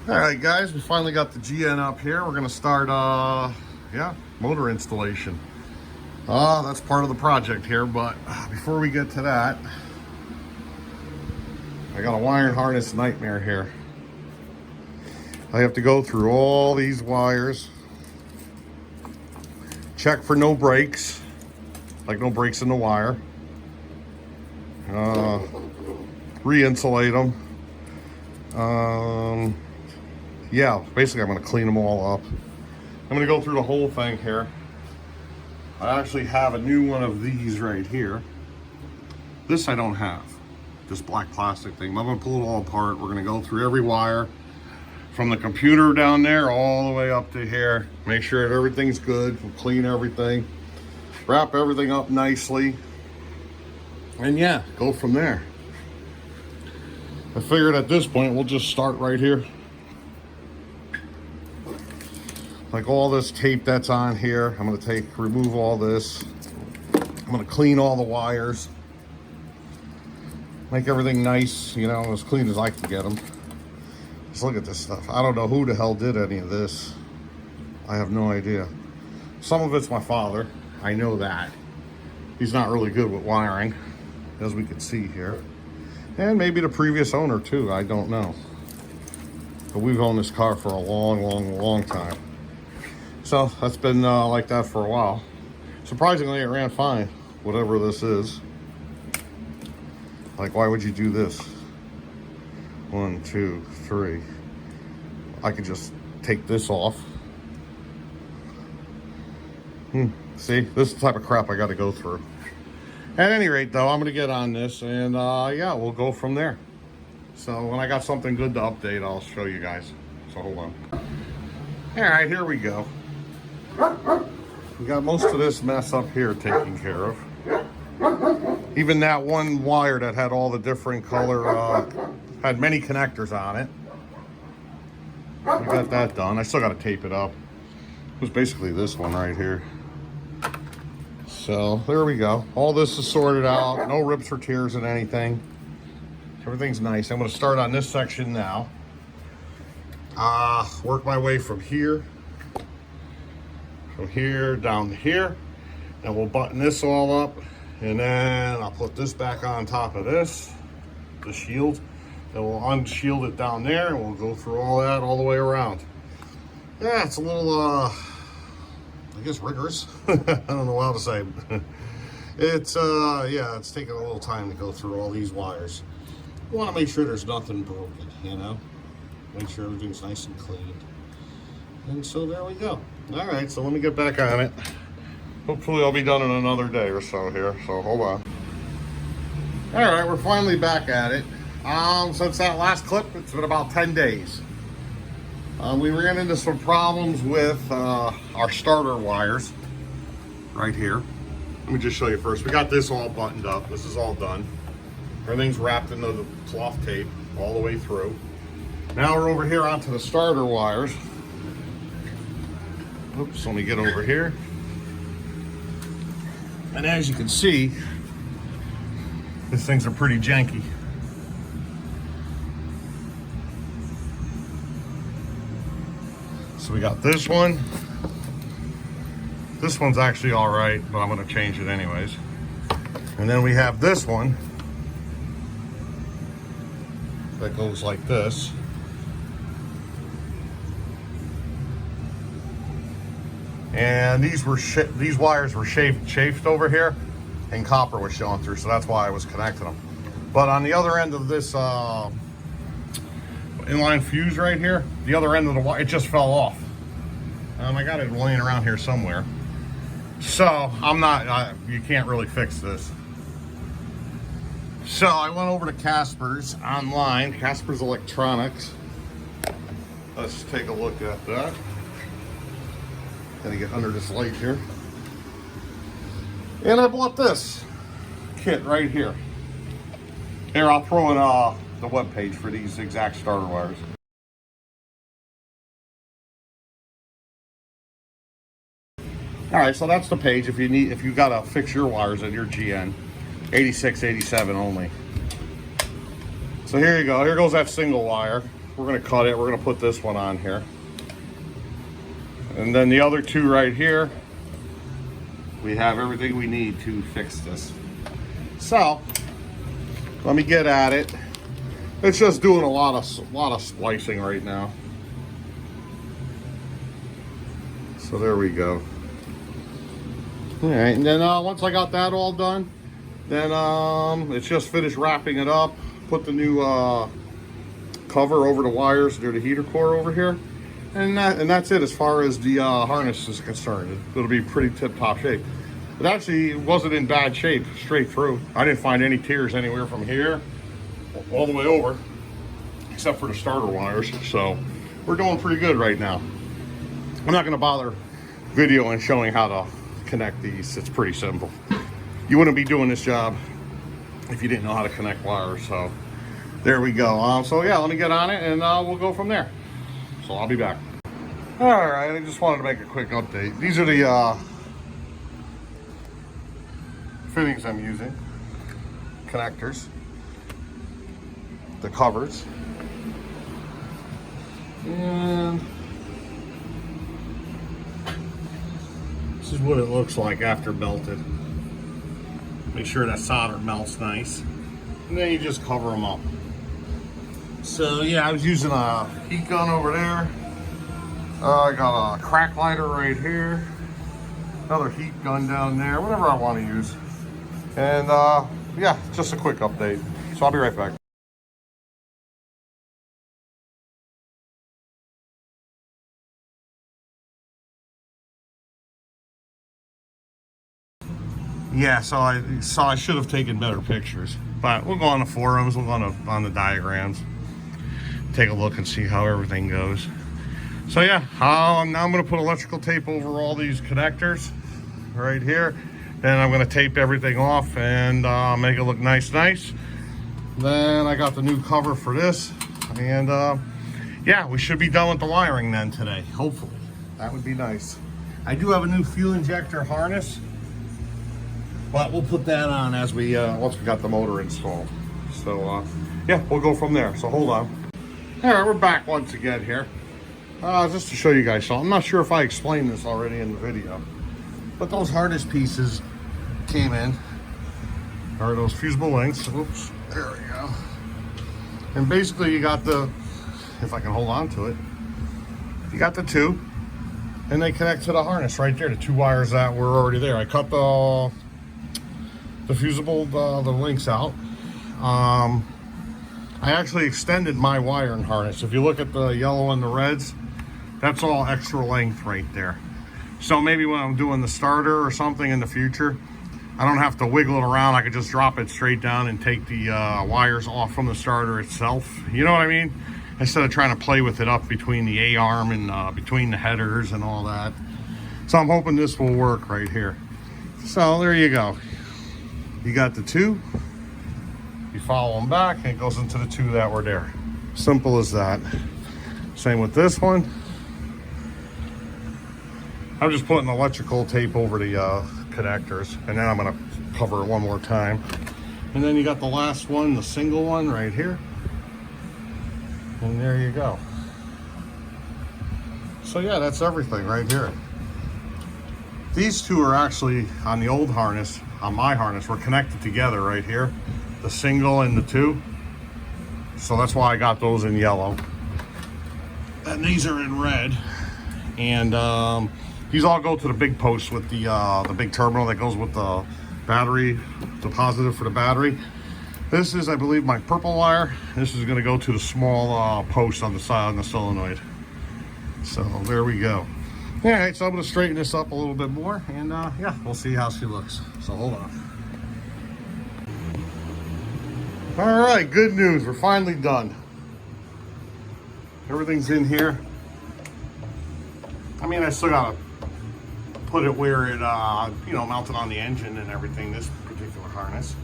All right, guys, we finally got the GN up here. We're gonna start, motor installation. That's part of the project here, but before we get to that, I got a wiring harness nightmare here. I have to go through all these wires, check for no breaks, like no breaks in the wire, re-insulate them. Yeah, basically I'm going to clean them all up. I'm going to go through the whole thing here. I actually have a new one of these right here. This I don't have, this black plastic thing. I'm going to pull it all apart. We're going to go through every wire from the computer down there all the way up to here. Make sure that everything's good. We'll clean everything, wrap everything up nicely, and yeah, go from there. I figured at this point we'll just start right here. Like all this tape that's on here, I'm gonna remove all this. I'm gonna clean all the wires, make everything nice, you know, as clean as I can get them. Just look at this stuff. I don't know who the hell did any of this. I have no idea. Some of it's my father, I know that. He's not really good with wiring, as we can see here. And maybe the previous owner too, I don't know. But we've owned this car for a long time. So that's been like that for a while. Surprisingly, it ran fine, whatever this is. Like, why would you do this? 1, 2, 3. I could just take this off. See, this is the type of crap I got to go through. At any rate, though, I'm going to get on this, and yeah, we'll go from there. So when I got something good to update, I'll show you guys. So hold on. All right, here we go. We got most of this mess up here taken care of. Even that one wire that had all the different color, had many connectors on it. We got that done. I still got to tape it up. It was basically this one right here. So there we go. All this is sorted out. No rips or tears in anything. Everything's nice. I'm going to start on this section now. Work my way from here down to here. Then we'll button this all up, and then I'll put this back on top of this, the shield. Then we'll unshield it down there, and we'll go through all that all the way around. Yeah, it's a little, I guess rigorous. I don't know how to say. It's, yeah, it's taking a little time to go through all these wires. You want to make sure there's nothing broken, you know? Make sure everything's nice and clean. And so there we go. All right, so let me get back on it. Hopefully I'll be done in another day or so here, so hold on. All right, we're finally back at it. Since that last clip, it's been about 10 days. We ran into some problems with our starter wires right here. Let me just show you first. We got this all buttoned up. This is all done. Everything's wrapped into the cloth tape all the way through. Now we're over here onto the starter wires. Oops, let me get over here. And as you can see, these things are pretty janky. So we got this one. This one's actually all right, but I'm going to change it anyways. And then we have this one that goes like this. And these wires were chafed over here, and copper was showing through, so that's why I was connecting them. But on the other end of this inline fuse right here, the other end of the wire, it just fell off. I got it laying around here somewhere. So I'm not, you can't really fix this. So I went over to Casper's online, Casper's Electronics. Let's take a look at that. Gotta get under this light here. And I bought this kit right here. Here, I'll throw in the web page for these exact starter wires. All right, so that's the page if you gotta fix your wires at your GN. 86, 87 only. So here you go. Here goes that single wire. we're gonna cut it. We're gonna put this one on here. And then the other two right here, we have everything we need to fix this. So, let me get at it. It's just doing a lot of splicing right now. So there we go. All right, and then once I got that all done, then it's just finished wrapping it up. Put the new cover over the wires near the heater core over here, and that's it as far as the harness is concerned. It'll be pretty tip-top shape. It actually wasn't in bad shape straight through. I didn't find any tears anywhere from here all the way over, except for the starter wires. So we're doing pretty good right now. I'm not going to bother video and showing how to connect these. It's pretty simple. You wouldn't be doing this job if you didn't know how to connect wires. So there we go. So yeah, let me get on it and we'll go from there. So I'll be back. All right, I just wanted to make a quick update. These are the fittings I'm using, connectors, the covers, and this is what it looks like after belted. Make sure that solder melts nice, and then you just cover them up. So yeah, I was using a heat gun over there. I got a crack lighter right here, another heat gun down there, whatever I want to use. And yeah, just a quick update. So I'll be right back. Yeah, so I should have taken better pictures, but we'll go on the forums, we'll go on the diagrams, take a look and see how everything goes. So yeah, now I'm going to put electrical tape over all these connectors right here. Then I'm going to tape everything off and make it look nice. Then I got the new cover for this, and yeah, we should be done with the wiring then today, hopefully. That would be nice. I do have a new fuel injector harness, but we'll put that on as we once we got the motor installed. So yeah, we'll go from there. So hold on. All right, we're back once again here. Just to show you guys something. I'm not sure if I explained this already in the video, but those harness pieces came in, or those fusible links. Oops, there we go. And basically you got the, if I can hold on to it, you got the two, and they connect to the harness right there, the two wires that were already there. I cut the fusible, the links out. I actually extended my wiring harness. If you look at the yellow and the reds, that's all extra length right there. So maybe when I'm doing the starter or something in the future, I don't have to wiggle it around. I could just drop it straight down and take the wires off from the starter itself. You know what I mean? Instead of trying to play with it up between the A-arm and between the headers and all that. So I'm hoping this will work right here. So there you go. You got the two. You follow them back and it goes into the two that were there. Simple as that. Same with this one. I'm just putting electrical tape over the connectors, and then I'm going to cover it one more time. And then you got the last one, the single one right here. And there you go. So yeah, that's everything right here. These two are actually on the old harness, on my harness, were connected together right here. The single and the two. So that's why I got those in yellow. And these are in red. And these all go to the big post with the big terminal that goes with the battery, the positive for the battery. This is, I believe, my purple wire. This is going to go to the small post on the side on the solenoid. So there we go. All right, so I'm going to straighten this up a little bit more, and yeah, we'll see how she looks. So hold on. All right, good news. We're finally done. Everything's in here. I mean, I still got to put it where it, you know, mounted on the engine and everything, this particular harness.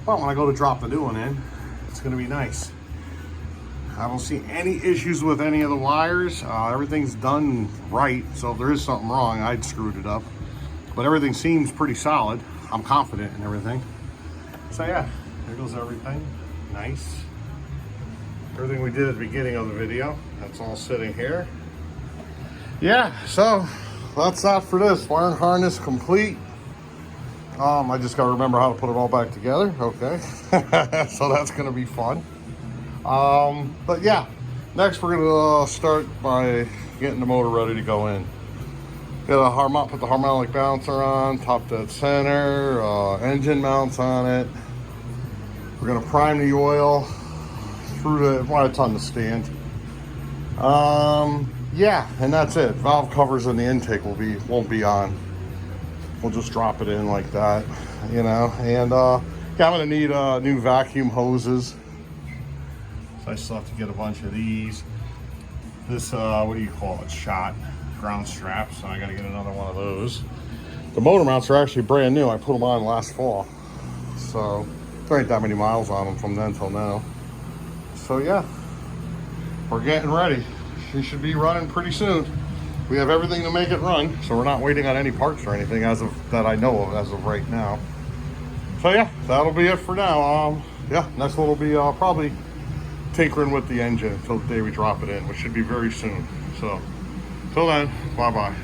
But when I go to drop the new one in, it's going to be nice. I don't see any issues with any of the wires. Everything's done right, so if there is something wrong, I'd screwed it up. But everything seems pretty solid. I'm confident in everything. So yeah, there goes everything. Nice. everything we did at the beginning of the video. That's all sitting here. Yeah, so that's that for this. Wiring harness complete. I just gotta remember how to put it all back together. Okay. So that's gonna be fun. But yeah, next we're gonna start by getting the motor ready to go in. Put the harmonic balancer on, top dead center, engine mounts on it. We're gonna prime the oil through it's on the stand. Yeah, and that's it. Valve covers in the intake won't be on. We'll just drop it in like that, you know. And yeah, I'm gonna need new vacuum hoses. So I still have to get a bunch of these. This what do you call it? Shot ground straps. So I gotta get another one of those. The motor mounts are actually brand new. I put them on last fall, so there ain't that many miles on them from then till now. So yeah, we're getting ready. She should be running pretty soon. We have everything to make it run, so we're not waiting on any parts or anything as of that I know of as of right now. So yeah, that'll be it for now. Yeah, next one will be probably tinkering with the engine until the day we drop it in, which should be very soon. So till then, bye bye.